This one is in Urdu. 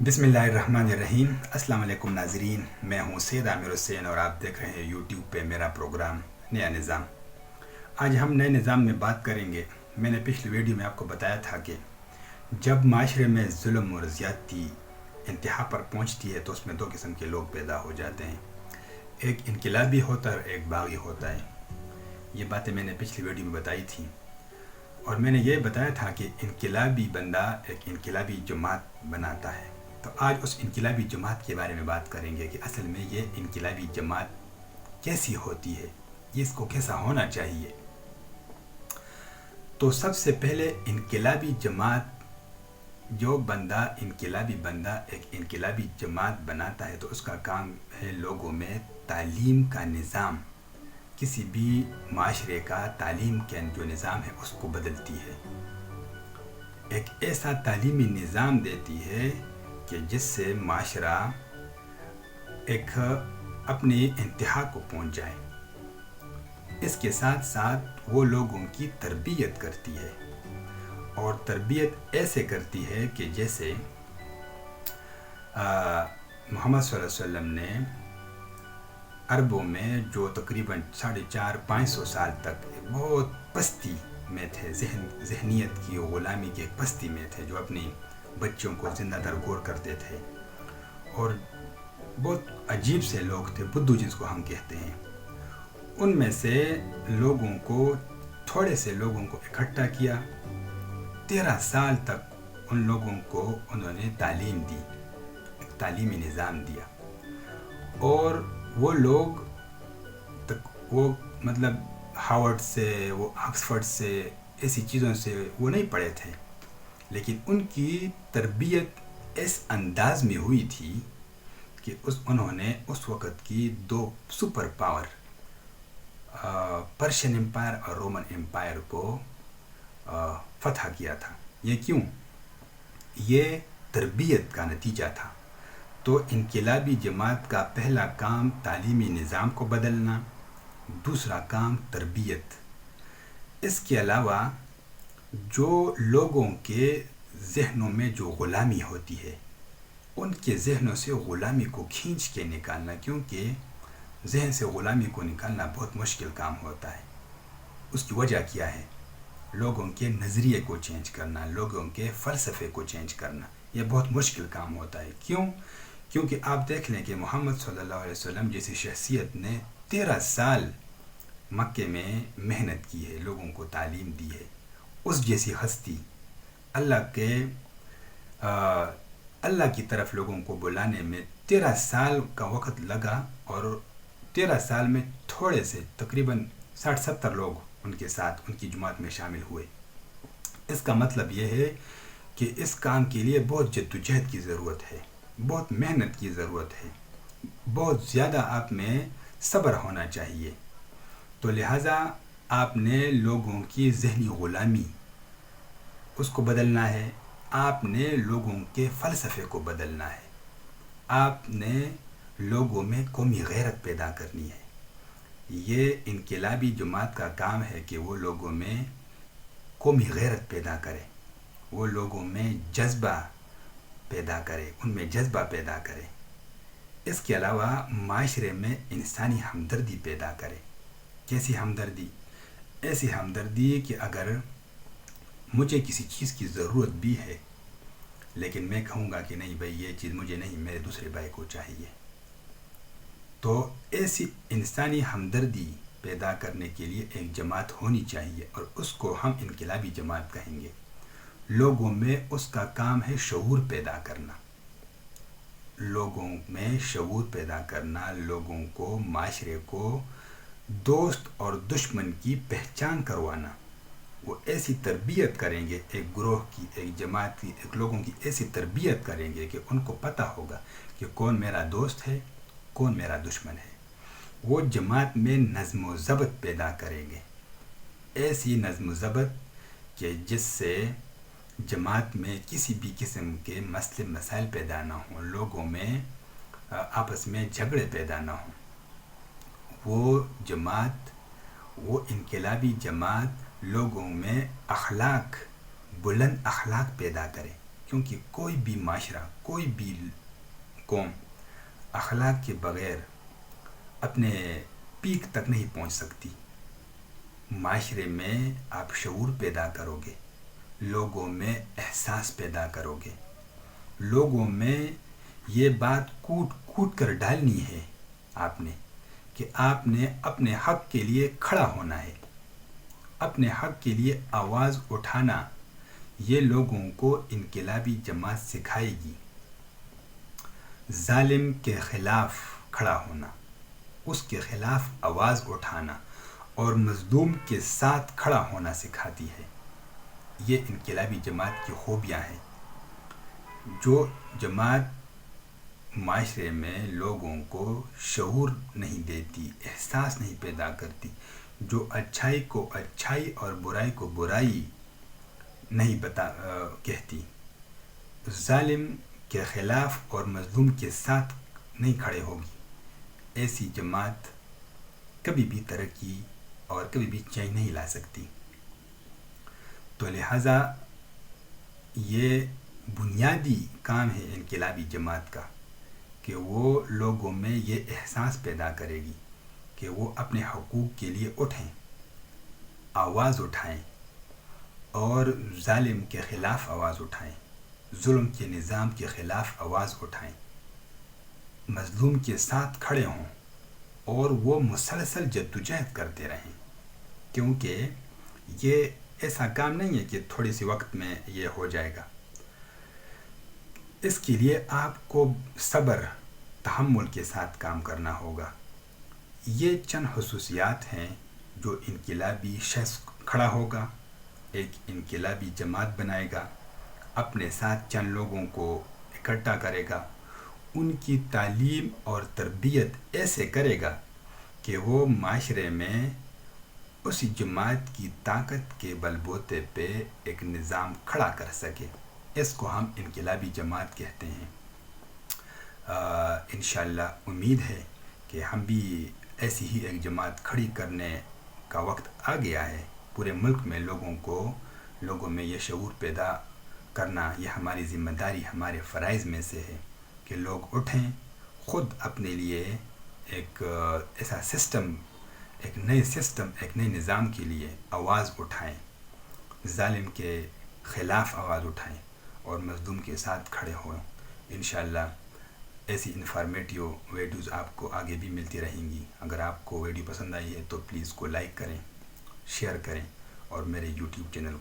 بسم اللہ الرحمن الرحیم۔ السلام علیکم ناظرین، میں ہوں سید عامر حسین اور آپ دیکھ رہے ہیں یوٹیوب پہ میرا پروگرام نیا نظام۔ آج ہم نئے نظام میں بات کریں گے۔ میں نے پچھلی ویڈیو میں آپ کو بتایا تھا کہ جب معاشرے میں ظلم اور زیادتی انتہا پر پہنچتی ہے تو اس میں دو قسم کے لوگ پیدا ہو جاتے ہیں، ایک انقلابی ہوتا ہے اور ایک باغی ہوتا ہے۔ یہ باتیں میں نے پچھلی ویڈیو میں بتائی تھیں، اور میں نے یہ بتایا تھا کہ انقلابی بندہ ایک انقلابی جماعت بناتا ہے۔ تو آج اس انقلابی جماعت کے بارے میں بات کریں گے کہ اصل میں یہ انقلابی جماعت کیسی ہوتی ہے، یہ اس کو کیسا ہونا چاہیے۔ تو سب سے پہلے انقلابی جماعت انقلابی بندہ ایک انقلابی جماعت بناتا ہے تو اس کا کام ہے لوگوں میں تعلیم کا نظام، کسی بھی معاشرے کا تعلیم کا جو نظام ہے اس کو بدلتی ہے، ایک ایسا تعلیمی نظام دیتی ہے کہ جس سے معاشرہ ایک اپنی انتہا کو پہنچ جائے۔ اس کے ساتھ ساتھ وہ لوگوں کی تربیت کرتی ہے، اور تربیت ایسے کرتی ہے کہ جیسے محمد صلی اللہ علیہ وسلم نے عربوں میں جو تقریباً 450-500 سال تک بہت پستی میں تھے، ذہنیت کی غلامی کے پستی میں تھے، جو اپنی بچوں کو زندہ درگور کرتے تھے، اور بہت عجیب سے لوگ تھے، بدھو جس کو ہم کہتے ہیں۔ ان میں سے تھوڑے سے لوگوں کو اکٹھا کیا، 13 سال تک ان لوگوں کو انہوں نے تعلیم دی، ایک تعلیمی نظام دیا، اور وہ لوگ مطلب ہارورڈ سے، وہ آکسفورڈ سے، ایسی چیزوں سے وہ نہیں پڑھے تھے، لیکن ان کی تربیت اس انداز میں ہوئی تھی کہ انہوں نے اس وقت کی 2 سپر پاور پرشین امپائر اور رومن امپائر کو فتح کیا تھا۔ یہ کیوں؟ یہ تربیت کا نتیجہ تھا۔ تو انقلابی جماعت کا پہلا کام تعلیمی نظام کو بدلنا، دوسرا کام تربیت۔ اس کے علاوہ جو لوگوں کے ذہنوں میں جو غلامی ہوتی ہے، ان کے ذہنوں سے غلامی کو کھینچ کے نکالنا، کیونکہ ذہن سے غلامی کو نکالنا بہت مشکل کام ہوتا ہے۔ اس کی وجہ کیا ہے؟ لوگوں کے نظریے کو چینج کرنا، لوگوں کے فلسفے کو چینج کرنا، یہ بہت مشکل کام ہوتا ہے۔ کیوں؟ کیونکہ آپ دیکھ لیں کہ محمد صلی اللہ علیہ وسلم جیسی شخصیت نے 13 سال مکے میں محنت کی ہے، لوگوں کو تعلیم دی ہے۔ اس جیسی ہستی اللہ کی طرف لوگوں کو بلانے میں 13 سال کا وقت لگا، اور 13 سال میں تھوڑے سے تقریباً 60-70 لوگ ان کے ساتھ ان کی جماعت میں شامل ہوئے۔ اس کا مطلب یہ ہے کہ اس کام کے لیے بہت جدوجہد کی ضرورت ہے، بہت محنت کی ضرورت ہے، بہت زیادہ آپ میں صبر ہونا چاہیے۔ تو لہٰذا آپ نے لوگوں کی ذہنی غلامی اس کو بدلنا ہے، آپ نے لوگوں کے فلسفے کو بدلنا ہے، آپ نے لوگوں میں قومی غیرت پیدا کرنی ہے۔ یہ انقلابی جماعت کا کام ہے کہ وہ لوگوں میں قومی غیرت پیدا کرے، وہ لوگوں میں جذبہ پیدا کرے، ان میں جذبہ پیدا کرے۔ اس کے علاوہ معاشرے میں انسانی ہمدردی پیدا کرے۔ کیسی ہمدردی؟ ایسی ہمدردی کہ اگر مجھے کسی چیز کی ضرورت بھی ہے، لیکن میں کہوں گا کہ نہیں بھائی یہ چیز مجھے نہیں، میرے دوسرے بھائی کو چاہیے، تو ایسی انسانی ہمدردی پیدا کرنے کے لیے ایک جماعت ہونی چاہیے، اور اس کو ہم انقلابی جماعت کہیں گے۔ لوگوں میں اس کا کام ہے شعور پیدا کرنا، لوگوں میں شعور پیدا کرنا، لوگوں کو، معاشرے کو دوست اور دشمن کی پہچان کروانا۔ وہ ایسی تربیت کریں گے، ایک گروہ کی، ایک جماعت کی، ایک لوگوں کی ایسی تربیت کریں گے کہ ان کو پتہ ہوگا کہ کون میرا دوست ہے، کون میرا دشمن ہے۔ وہ جماعت میں نظم و ضبط پیدا کریں گے، ایسی نظم و ضبط کہ جس سے جماعت میں کسی بھی قسم کے مسئلے مسائل پیدا نہ ہوں، لوگوں میں آپس میں جھگڑے پیدا نہ ہوں۔ وہ انقلابی جماعت لوگوں میں بلند اخلاق پیدا کرے، کیونکہ کوئی بھی معاشرہ، کوئی بھی قوم اخلاق کے بغیر اپنے پیک تک نہیں پہنچ سکتی۔ معاشرے میں آپ شعور پیدا کرو گے، لوگوں میں احساس پیدا کرو گے، لوگوں میں یہ بات کوٹ کوٹ کر ڈالنی ہے آپ نے کہ آپ نے اپنے حق کے لیے کھڑا ہونا ہے، اپنے حق کے لیے آواز اٹھانا۔ یہ لوگوں کو انقلابی جماعت سکھائے گی۔ ظالم کے خلاف کھڑا ہونا، اس کے خلاف آواز اٹھانا اور مظلوم کے ساتھ کھڑا ہونا سکھاتی ہے۔ یہ انقلابی جماعت کی خوبیاں ہیں۔ جو جماعت معاشرے میں لوگوں کو شعور نہیں دیتی، احساس نہیں پیدا کرتی، جو اچھائی کو اچھائی اور برائی کو برائی نہیں کہتی، ظالم کے خلاف اور مظلوم کے ساتھ نہیں کھڑے ہوگی، ایسی جماعت کبھی بھی ترقی اور کبھی بھی چینج نہیں لا سکتی۔ تو لہٰذا یہ بنیادی کام ہے انقلابی جماعت کا کہ وہ لوگوں میں یہ احساس پیدا کرے گی کہ وہ اپنے حقوق کے لیے اٹھیں، آواز اٹھائیں اور ظالم کے خلاف آواز اٹھائیں، ظلم کے نظام کے خلاف آواز اٹھائیں، مظلوم کے ساتھ کھڑے ہوں اور وہ مسلسل جدوجہد کرتے رہیں، کیونکہ یہ ایسا کام نہیں ہے کہ تھوڑے سی وقت میں یہ ہو جائے گا۔ اس کے لیے آپ کو صبر، تحمل کے ساتھ کام کرنا ہوگا۔ یہ چند خصوصیات ہیں جو انقلابی شخص کھڑا ہوگا، ایک انقلابی جماعت بنائے گا، اپنے ساتھ چند لوگوں کو اکٹھا کرے گا، ان کی تعلیم اور تربیت ایسے کرے گا کہ وہ معاشرے میں اس جماعت کی طاقت کے بل بوتے پہ ایک نظام کھڑا کر سکے۔ اس کو ہم انقلابی جماعت کہتے ہیں۔ انشاءاللہ امید ہے کہ ہم بھی ایسی ہی ایک جماعت کھڑی کرنے کا وقت آ گیا ہے۔ پورے ملک میں لوگوں میں یہ شعور پیدا کرنا، یہ ہماری ذمہ داری، ہمارے فرائض میں سے ہے کہ لوگ اٹھیں، خود اپنے لیے ایک ایسا سسٹم، ایک نئے نظام کے لیے آواز اٹھائیں، ظالم کے خلاف آواز اٹھائیں اور مظلوم کے ساتھ کھڑے ہوں۔ انشاءاللہ ایسی انفارمیٹیو ویڈیوز آپ کو آگے بھی ملتی رہیں گی۔ اگر آپ کو ویڈیو پسند آئی ہے تو پلیز کو لائک کریں، شیئر کریں اور میرے یوٹیوب چینل کو